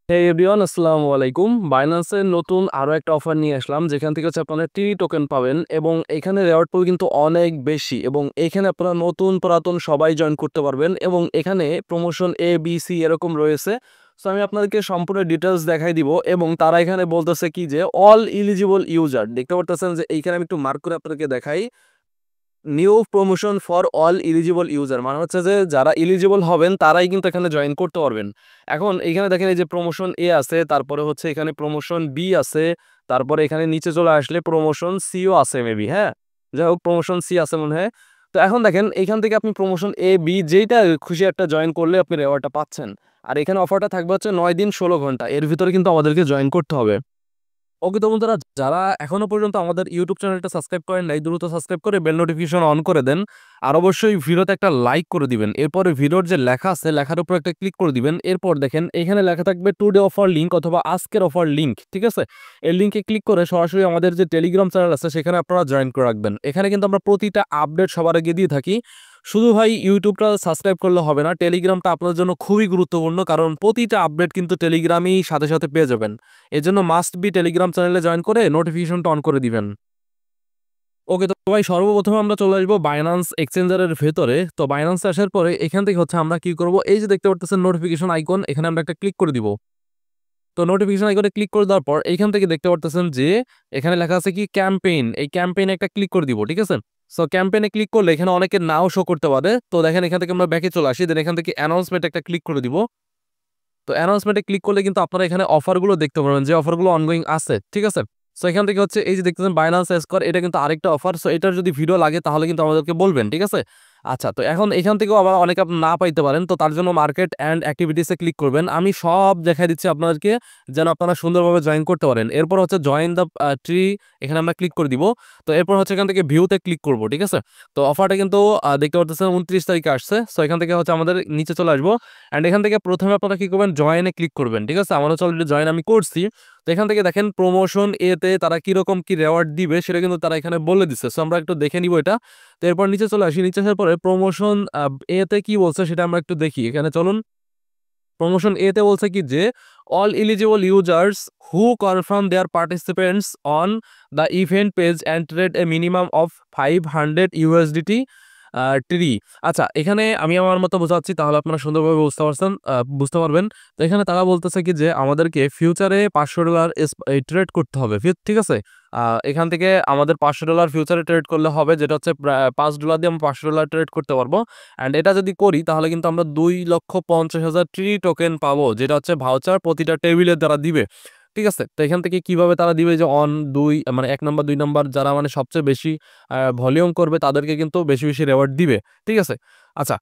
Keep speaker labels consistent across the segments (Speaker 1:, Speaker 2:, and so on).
Speaker 1: হে everyone, আসসালামু আলাইকুম। বাইন্যান্সের নতুন আরো একটা অফার নিয়ে আসলাম, যেখান থেকে হচ্ছে আপনারা টি টোকেন পাবেন এবং এখানে রেওয়ার্ড পুল কিন্তু অনেক বেশি এবং এখানে আপনারা নতুন পুরাতন সবাই জয়েন করতে পারবেন এবং এখানে প্রমোশন এ বি সি এরকম রয়েছে। সো আমি আপনাদেরকে সম্পূর্ণ ডিটেলস দেখাই দিব এবং তারা এখানে বলতেছে কি যে অল ইলিজিবল ইউজার, দেখতে পারতেছেন যে এইখানে আমি একটু মার্ক করে আপনাদেরকে দেখাই। New promotion for all eligible user মানে হচ্ছে যে যারা ইলিজিবল হবেন তারাই কিন্তু এখানে জয়েন করতে পারবেন। এখন এখানে দেখেন এই যে প্রমোশন এ আছে, তারপরে হচ্ছে এখানে প্রমোশন বি আছে, তারপরে এখানে নিচে চলে আসলে প্রমোশন সিও আছে মেবি, হ্যাঁ যাই হোক প্রমোশন সি আছে মনে হয়। তো এখন দেখেন এইখান থেকে আপনি প্রমোশন এ বি যেইটা খুশি একটা জয়েন করলে আপনি রেওয়ার্ডটা পাচ্ছেন। আর এখানে অফারটা থাকবে হচ্ছে 9 দিন 16 ঘন্টা, এর ভিতরে কিন্তু আমাদেরকে জয়েন করতে হবে। ওকে, তো বন্ধুরা যারা এখনো পর্যন্ত আমাদের ইউটিউব চ্যানেলটা সাবস্ক্রাইব করেন নাই, দ্রুত সাবস্ক্রাইব করে বেল নোটিফিকেশন অন করে দেন। আর অবশ্যই ভিডিওতে একটা লাইক করে দিবেন। এরপরে ভিডিওর যে লেখা আছে লেখার উপর একটা ক্লিক করে দিবেন। এরপর দেখেন এখানে লেখা থাকবে টুডে অফার লিঙ্ক অথবা আজকের অফার লিঙ্ক, ঠিক আছে। এই লিঙ্কে ক্লিক করে সরাসরি আমাদের যে টেলিগ্রাম চ্যানেল আছে সেখানে আপনারা জয়েন করে রাখবেন। এখানে কিন্তু আমরা প্রতিটা আপডেট সবার আগে দিয়ে থাকি। শুধু ভাই ইউটিউবটা সাবস্ক্রাইব করলে হবে না, টেলিগ্রামটা আপনার জন্য খুবই গুরুত্বপূর্ণ, কারণ প্রতিটা আপডেট কিন্তু টেলিগ্রামেই সাথে সাথে পেয়ে যাবেন। এজন্য মাস্ট বি টেলিগ্রাম চ্যানেলে জয়েন করে নোটিফিকেশনটা অন করে দিবেন। ওকে, তো ভাই সর্বপ্রথমে আমরা চলে আসবো বাইন্যান্স এক্সচেঞ্জারের ভেতরে। তো বাইন্যান্স আসার পরে এখান থেকে হচ্ছে আমরা কি করব, এই যে দেখতে পাচ্ছেন নোটিফিকেশন আইকন, এখানে আমরা একটা ক্লিক করে দিব। তো নোটিফিকেশন আইকনে ক্লিক করে দেওয়ার পর এইখান থেকে দেখতে পাচ্ছেন যে এখানে লেখা আছে কি ক্যাম্পেইন, এই ক্যাম্পেইনে একটা ক্লিক করে দিব, ঠিক আছে। সো ক্যাম্পেইনে ক্লিক করলে এখানে অনেকের নাও শো করতে পারে। তো দেখেন এখান থেকে আমরা ব্যাকে চলে আসি, দেন এখান থেকে অ্যানাউন্সমেন্ট একটা ক্লিক করে দিব। তো অ্যানাউন্সমেন্টে ক্লিক করলে কিন্তু আপনারা এখানে অফারগুলো দেখতে পারবেন, যে অফারগুলো অনগোয়িং আছে, ঠিক আছে। সো এখান থেকে হচ্ছে এই যে দেখতেছেন বাইন্যান্স স্কোয়ার, এটা কিন্তু আরেকটা অফার। সো এটার যদি ভিডিও লাগে তাহলে কিন্তু আমাদেরকে বলবেন, ঠিক আছে। আচ্ছা, তো এখন এখান থেকেও আবার অনেকে আপনি না পাইতে পারেন, তো তার জন্য মার্কেট অ্যান্ড অ্যাক্টিভিটিসে ক্লিক করবেন। আমি সব দেখাই দিচ্ছি আপনাদেরকে যেন আপনারা সুন্দরভাবে জয়েন করতে পারেন। এরপর হচ্ছে জয়েন দ্য ট্রি, এখানে আমরা ক্লিক করে দিব। তো এরপর হচ্ছে এখান থেকে ভিউতে ক্লিক করব, ঠিক আছে। তো অফারটা কিন্তু দেখতে পাচ্ছেন 29 তারিখে আসছে। সো এখান থেকে হচ্ছে আমাদের নিচে চলে আসবো অ্যান্ড এখান থেকে প্রথমে আপনারা কি করবেন, জয়েনে ক্লিক করবেন, ঠিক আছে। আমার হচ্ছে অলরেডি জয়েন আমি করছি। তো এখান থেকে দেখেন প্রমোশন এতে তারা কিরকম কি রেওয়ার্ড দিবে সেটা কিন্তু তারা এখানে বলে দিচ্ছে। সো আমরা একটু দেখে নিব এটা। তো এরপর নিচে চলে আসি, নিচে আসার পরে প্রমোশন এতে কি বলছে সেটা আমরা একটু দেখি। এখানে চলুন, প্রমোশন এতে বলছে কি যে all eligible users who confirm their participants on the event page and trade a minimum of 500 USDT ট্রি। আচ্ছা, এখানে আমি আমার মতো বোঝাচ্ছি, তাহলে আপনারা সুন্দরভাবে বুঝতে পারছেন, বুঝতে পারবেন। তো এখানে তারা বলতেছে কি যে আমাদেরকে ফিউচারে $500 ট্রেড করতে হবে, ঠিক আছে। এখান থেকে আমাদের $500 ফিউচারে ট্রেড করলে হবে, যেটা হচ্ছে $5 দিয়ে আমরা $500 ট্রেড করতে পারবো। অ্যান্ড এটা যদি করি তাহলে কিন্তু আমরা 2,50,000 ট্রি টোকেন পাবো, যেটা হচ্ছে ভাউচার প্রতিটা টেবিলের দ্বারা দিবে, ঠিক আছে। তো এখান থেকে কিভাবে তারা দিবে, যে অন 2 মানে 1 নম্বর 2 নম্বর যারা মানে সবচেয়ে বেশি ভলিউম করবে তাদেরকে কিন্তু বেশি বেশি রেওয়ার্ড দিবে, ঠিক আছে। আচ্ছা,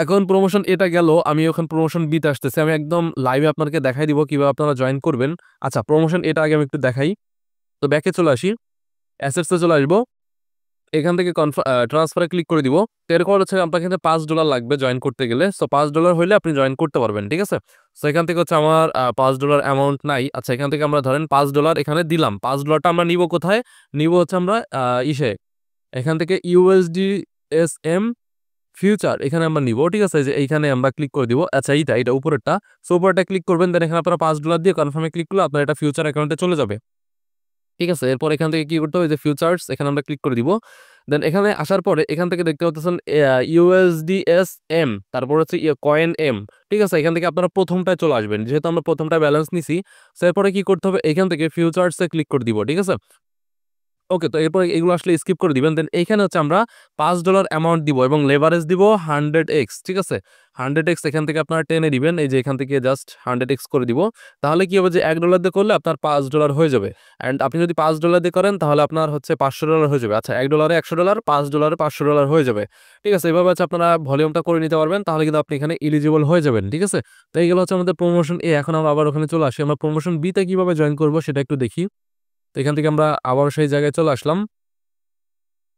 Speaker 1: এখন প্রমোশন এটা গেল, আমি এখন প্রমোশন বিতে আসতেছি। আমি একদম লাইভে আপনাদেরকে দেখাই দিব কিভাবে আপনারা জয়েন করবেন। আচ্ছা, প্রমোশন এটা আগে আমি একটু দেখাই। তো ব্যাকে চলে আসি, অ্যাসেটসে চলে আসবো, এখান থেকে ট্রান্সফারে ক্লিক করে দিব। তো এরপর হচ্ছে আপনার কিন্তু $5 লাগবে জয়েন করতে গেলে। সো $5 হইলে আপনি জয়েন করতে পারবেন, ঠিক আছে। সো এখান থেকে হচ্ছে আমার $5 অ্যামাউন্ট নাই। আচ্ছা, এখান থেকে আমরা ধরেন $5 এখানে দিলাম। $5টা আমরা নিব কোথায়? নিব হচ্ছে আমরা ইসে এখান থেকে USDSM ফিউচার এখানে আমরা নিব, ঠিক আছে। যে এইখানে আমরা ক্লিক করে দিব। আচ্ছা, এইটা উপরেরটা। সো উপরেরটা ক্লিক করবেন, দেন এখানে আপনারা $5 দিয়ে কনফার্মে ক্লিক করলে আপনার এটা ফিউচার অ্যাকাউন্টে চলে যাবে, ঠিক আছে। এরপর এখান থেকে কি করতে হবে, যে ফিউচার্স এখানে আমরা ক্লিক করে দিব। দেন এখানে আসার পরে এখান থেকে দেখতে পাচ্ছেন USDSM, তারপর হচ্ছে কয়েন এম, ঠিক আছে। এখান থেকে আপনারা প্রথমটায় চলে আসবেন, যেহেতু আমরা প্রথমটায় ব্যালেন্স নিছি। সো এরপরে কি করতে হবে, এখান থেকে ফিউচার্সে ক্লিক করে দিব, ঠিক আছে। ওকে, তো এরপরে এগুলো আসলে স্কিপ করে দিবেন। দেন এইখানে হচ্ছে আমরা $5 অ্যামাউন্ট দিব এবং লেভারেজ দিব 100x, ঠিক আছে। 100x এখান থেকে আপনারা টেনে দিবেন, এই যে এখান থেকে জাস্ট 100x করে দিব। তাহলে কি হবে, যে $1 দিয়ে করলে আপনার $5 হয়ে যাবে। অ্যান্ড আপনি যদি $5 দিয়ে করেন তাহলে আপনার হচ্ছে $500 হয়ে যাবে। আচ্ছা, $1 $100, $5 $500 হয়ে যাবে, ঠিক আছে। এভাবে হচ্ছে আপনারা ভলিউমটা করে নিতে পারবেন, তাহলে কিন্তু আপনি এখানে এলিজিবল হয়ে যাবেন, ঠিক আছে। তো এইগুলো হচ্ছে আমাদের প্রমোশন এ। এখন আমরা আবার ওখানে চলে আসি, আমরা প্রমোশন বি তে কিভাবে জয়েন করবো সেটা একটু দেখি। তো এখান থেকে আমরা আবার সেই জায়গায় চলে আসলাম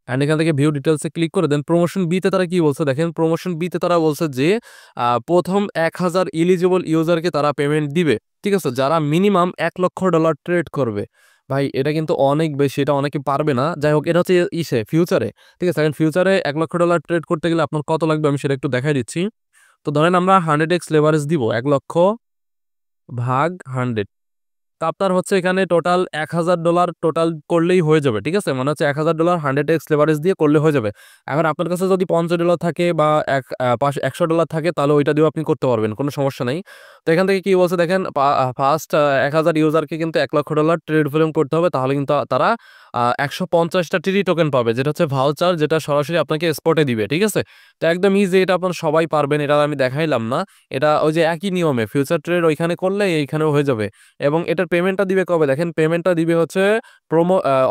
Speaker 1: অ্যান্ড এখান থেকে ভিউ ডিটেলসে ক্লিক করে দেন। প্রমোশন বিতে তারা কি বলছে দেখেন, প্রমোশন বিতে তারা বলছে যে প্রথম 1,000 ইলিজিবল ইউজারকে তারা পেমেন্ট দিবে, ঠিক আছে, যারা মিনিমাম $1,00,000 ট্রেড করবে। ভাই এটা কিন্তু অনেক বেশি, এটা অনেকে পারবে না। যাই হোক, এটা হচ্ছে ফিউচারে, ঠিক আছে। এখন ফিউচারে $1,00,000 ট্রেড করতে গেলে আপনার কত লাগবে আমি সেটা একটু দেখাই দিচ্ছি। তো ধরেন আমরা 100x লেভারেজ দিব, 1,00,000 ভাগ 100। তো আপনার হচ্ছে এখানে টোটাল $1000 টোটাল করলেই হয়ে যাবে। ঠিক আছে? মানে হচ্ছে $1000 100x লেভারেজ দিয়ে করলে হয়ে যাবে। এখন আপনার কাছে যদি $50 থাকে বা এক $100 থাকে তাহলে ওইটা দিয়েও আপনি করতে পারবেন। কোনো সমস্যা নাই। তো এখান থেকে কি বলছে দেখেন ফার্স্ট 1000 ইউজারকে কিন্তু $1,00,000 ট্রেড ভলিউম করতে হবে। তাহলে কিন্তু তারা ১৫০ টা টিডি টোকেন পাবে। যেটা হচ্ছে ভাউচার, যেটা সরাসরি আপনাকে স্পটে দিবে। ঠিক আছে? তো একদম ইজি, এটা আপনারা সবাই পারবেন। এটা আমি দেখাইলাম না। এটা ওই যে একই নিয়মে ফিউচার ট্রেড ওইখানে করলে এইখানেও হয়ে যাবে। এবং এটার পেমেন্টটা দিবে কবে? দেখেন পেমেন্টটা দিবে হচ্ছে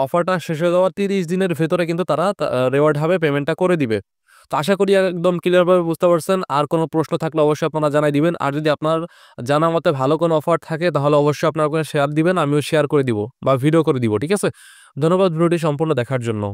Speaker 1: অফারটা শেষ হয়ে যাওয়ার ৩০ দিনের ভেতরে কিন্তু তারা রিওয়ার্ড হাবে পেমেন্টটা করে দিবে। তো আশা করি একদম ক্লিয়ার ভাবে বুঝতে পারছেন। আর কোনো প্রশ্ন থাকলে অবশ্যই আপনারা জানাই দিবেন। আর যদি আপনার জানা মতে ভালো কোনো অফার থাকে তাহলে অবশ্যই আপনারা ওখানে শেয়ার দিবেন। আমিও শেয়ার করে দিব বা ভিডিও করে দিব। ঠিক আছে? ধন্যবাদ ভিডিওটি সম্পূর্ণ দেখার জন্য।